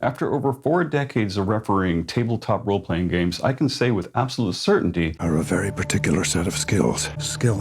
After over 4 decades of refereeing tabletop role-playing games, I can say with absolute certainty are a very particular set of skills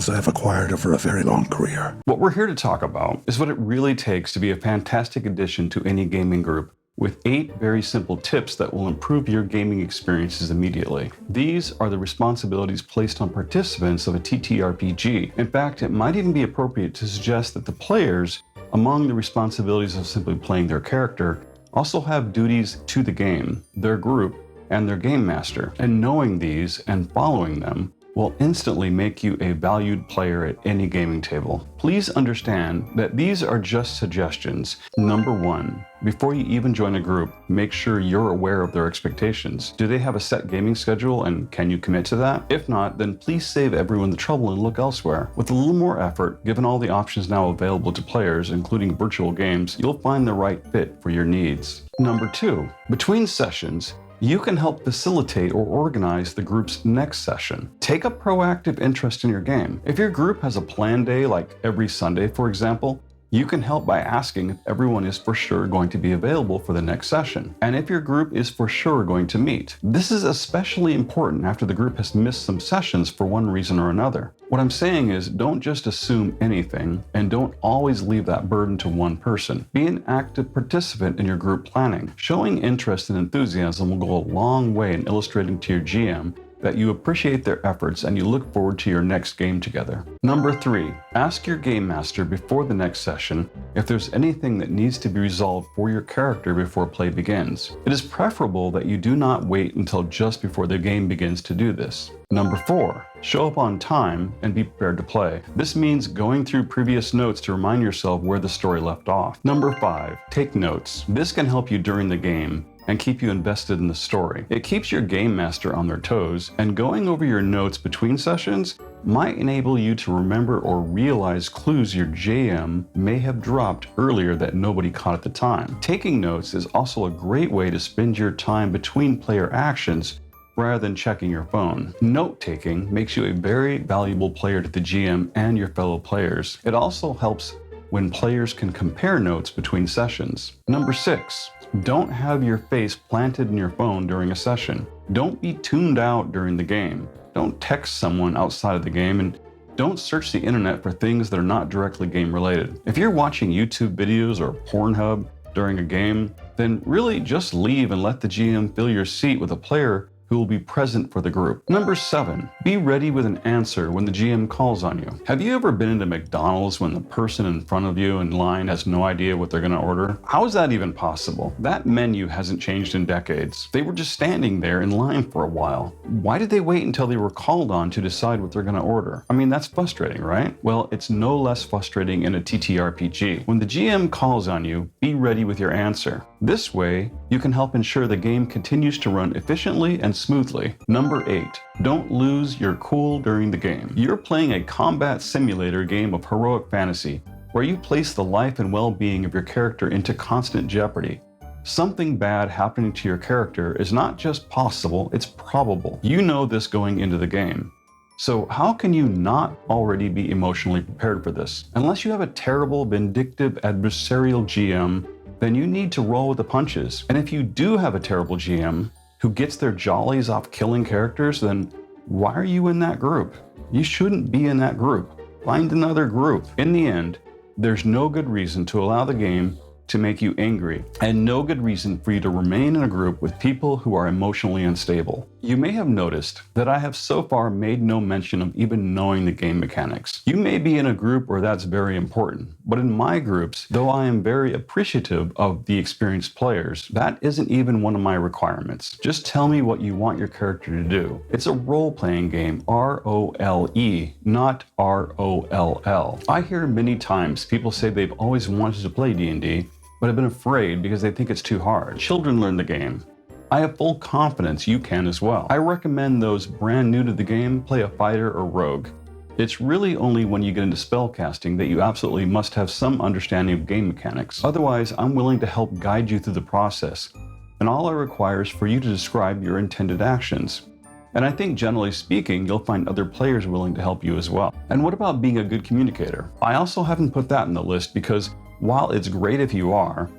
I've acquired over a very long career. What we're here to talk about is what it really takes to be a fantastic addition to any gaming group, with 8 very simple tips that will improve your gaming experiences immediately. These are the responsibilities placed on participants of a TTRPG. In fact, it might even be appropriate to suggest that the players, among the responsibilities of simply playing their character, also have duties to the game, their group, and their game master. And knowing these and following them will instantly make you a valued player at any gaming table. Please understand that these are just suggestions. Number 1, before you even join a group, make sure you're aware of their expectations. Do they have a set gaming schedule, and can you commit to that? If not, then please save everyone the trouble and look elsewhere. With a little more effort, given all the options now available to players, including virtual games, you'll find the right fit for your needs. Number 2, between sessions, you can help facilitate or organize the group's next session. Take a proactive interest in your game. If your group has a planned day, like every Sunday, for example, you can help by asking if everyone is for sure going to be available for the next session, and if your group is for sure going to meet. This is especially important after the group has missed some sessions for one reason or another. What I'm saying is, don't just assume anything, and don't always leave that burden to one person. Be an active participant in your group planning. Showing interest and enthusiasm will go a long way in illustrating to your GM that you appreciate their efforts and you look forward to your next game together. Number 3, ask your game master before the next session if there's anything that needs to be resolved for your character before play begins. It is preferable that you do not wait until just before the game begins to do this. Number 4, show up on time and be prepared to play. This means going through previous notes to remind yourself where the story left off. Number 5, take notes. This can help you during the game and keep you invested in the story. It keeps your game master on their toes, and going over your notes between sessions might enable you to remember or realize clues your GM may have dropped earlier that nobody caught at the time. Taking notes is also a great way to spend your time between player actions rather than checking your phone. Note-taking makes you a very valuable player to the GM and your fellow players. It also helps when players can compare notes between sessions. Number 6, don't have your face planted in your phone during a session. Don't be tuned out during the game. Don't text someone outside of the game, and don't search the internet for things that are not directly game related. If you're watching YouTube videos or Pornhub during a game, then really just leave and let the GM fill your seat with a player who will be present for the group. Number 7, be ready with an answer when the GM calls on you. Have you ever been into McDonald's when the person in front of you in line has no idea what they're gonna order? How is that even possible? That menu hasn't changed in decades. They were just standing there in line for a while. Why did they wait until they were called on to decide what they're gonna order? I mean, that's frustrating, right? Well, it's no less frustrating in a TTRPG. When the GM calls on you, be ready with your answer. This way, you can help ensure the game continues to run efficiently and smoothly. Number 8, don't lose your cool during the game. You're playing a combat simulator game of heroic fantasy, where you place the life and well-being of your character into constant jeopardy. Something bad happening to your character is not just possible, it's probable. You know this going into the game. So how can you not already be emotionally prepared for this? Unless you have a terrible, vindictive, adversarial GM, then you need to roll with the punches. And if you do have a terrible GM who gets their jollies off killing characters, then why are you in that group? You shouldn't be in that group. Find another group. In the end, there's no good reason to allow the game to make you angry, and no good reason for you to remain in a group with people who are emotionally unstable. You may have noticed that I have so far made no mention of even knowing the game mechanics. You may be in a group where that's very important, but in my groups, though I am very appreciative of the experienced players, that isn't even one of my requirements. Just tell me what you want your character to do. It's a role-playing game, R-O-L-E, not R-O-L-L. I hear many times people say they've always wanted to play D&D, but have been afraid because they think it's too hard. Children learn the game. I have full confidence you can as well. I recommend those brand new to the game play a fighter or rogue. It's really only when you get into spellcasting that you absolutely must have some understanding of game mechanics. Otherwise, I'm willing to help guide you through the process, and all I require is for you to describe your intended actions. And I think generally speaking, you'll find other players willing to help you as well. And what about being a good communicator? I also haven't put that in the list because while it's great if you are,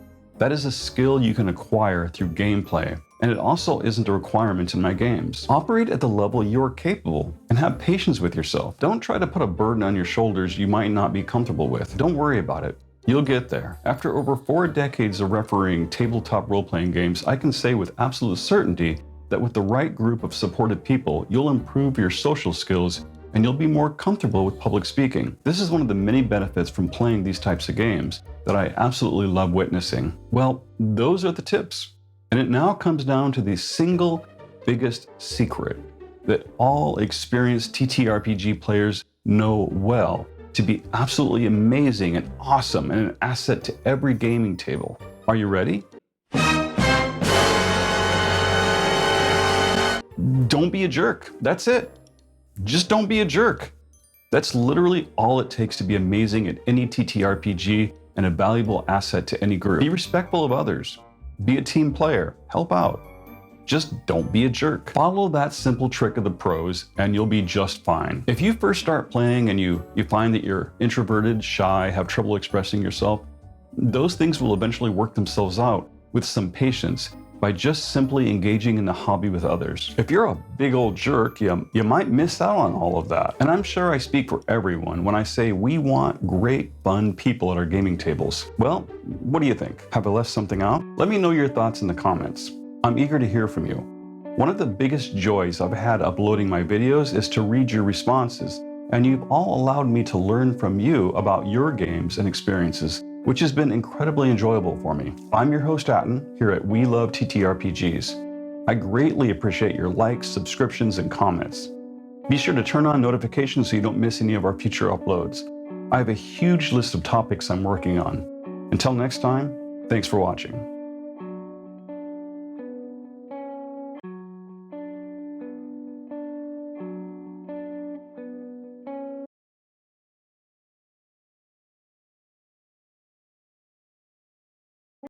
That is a skill you can acquire through gameplay, and it also isn't a requirement in my games. Operate at the level you're capable and have patience with yourself. Don't try to put a burden on your shoulders you might not be comfortable with. Don't worry about it. You'll get there. After over 4 decades of refereeing tabletop role-playing games, I can say with absolute certainty that with the right group of supportive people, you'll improve your social skills and you'll be more comfortable with public speaking. This is one of the many benefits from playing these types of games that I absolutely love witnessing. Well, those are the tips. And it now comes down to the single biggest secret that all experienced TTRPG players know well to be absolutely amazing and awesome and an asset to every gaming table. Are you ready? Don't be a jerk. That's it. Just don't be a jerk. That's literally all it takes to be amazing at any TTRPG and a valuable asset to any group. Be respectful of others. Be a team player. Help out. Just don't be a jerk. Follow that simple trick of the pros and you'll be just fine. If you first start playing and you find that you're introverted, shy, have trouble expressing yourself, those things will eventually work themselves out with some patience by just simply engaging in the hobby with others. If you're a big old jerk, you might miss out on all of that. And I'm sure I speak for everyone when I say we want great, fun people at our gaming tables. Well, what do you think? Have I left something out? Let me know your thoughts in the comments. I'm eager to hear from you. One of the biggest joys I've had uploading my videos is to read your responses, and you've all allowed me to learn from you about your games and experiences, which has been incredibly enjoyable for me. I'm your host, Atten, here at We Love TTRPGs. I greatly appreciate your likes, subscriptions, and comments. Be sure to turn on notifications so you don't miss any of our future uploads. I have a huge list of topics I'm working on. Until next time, thanks for watching.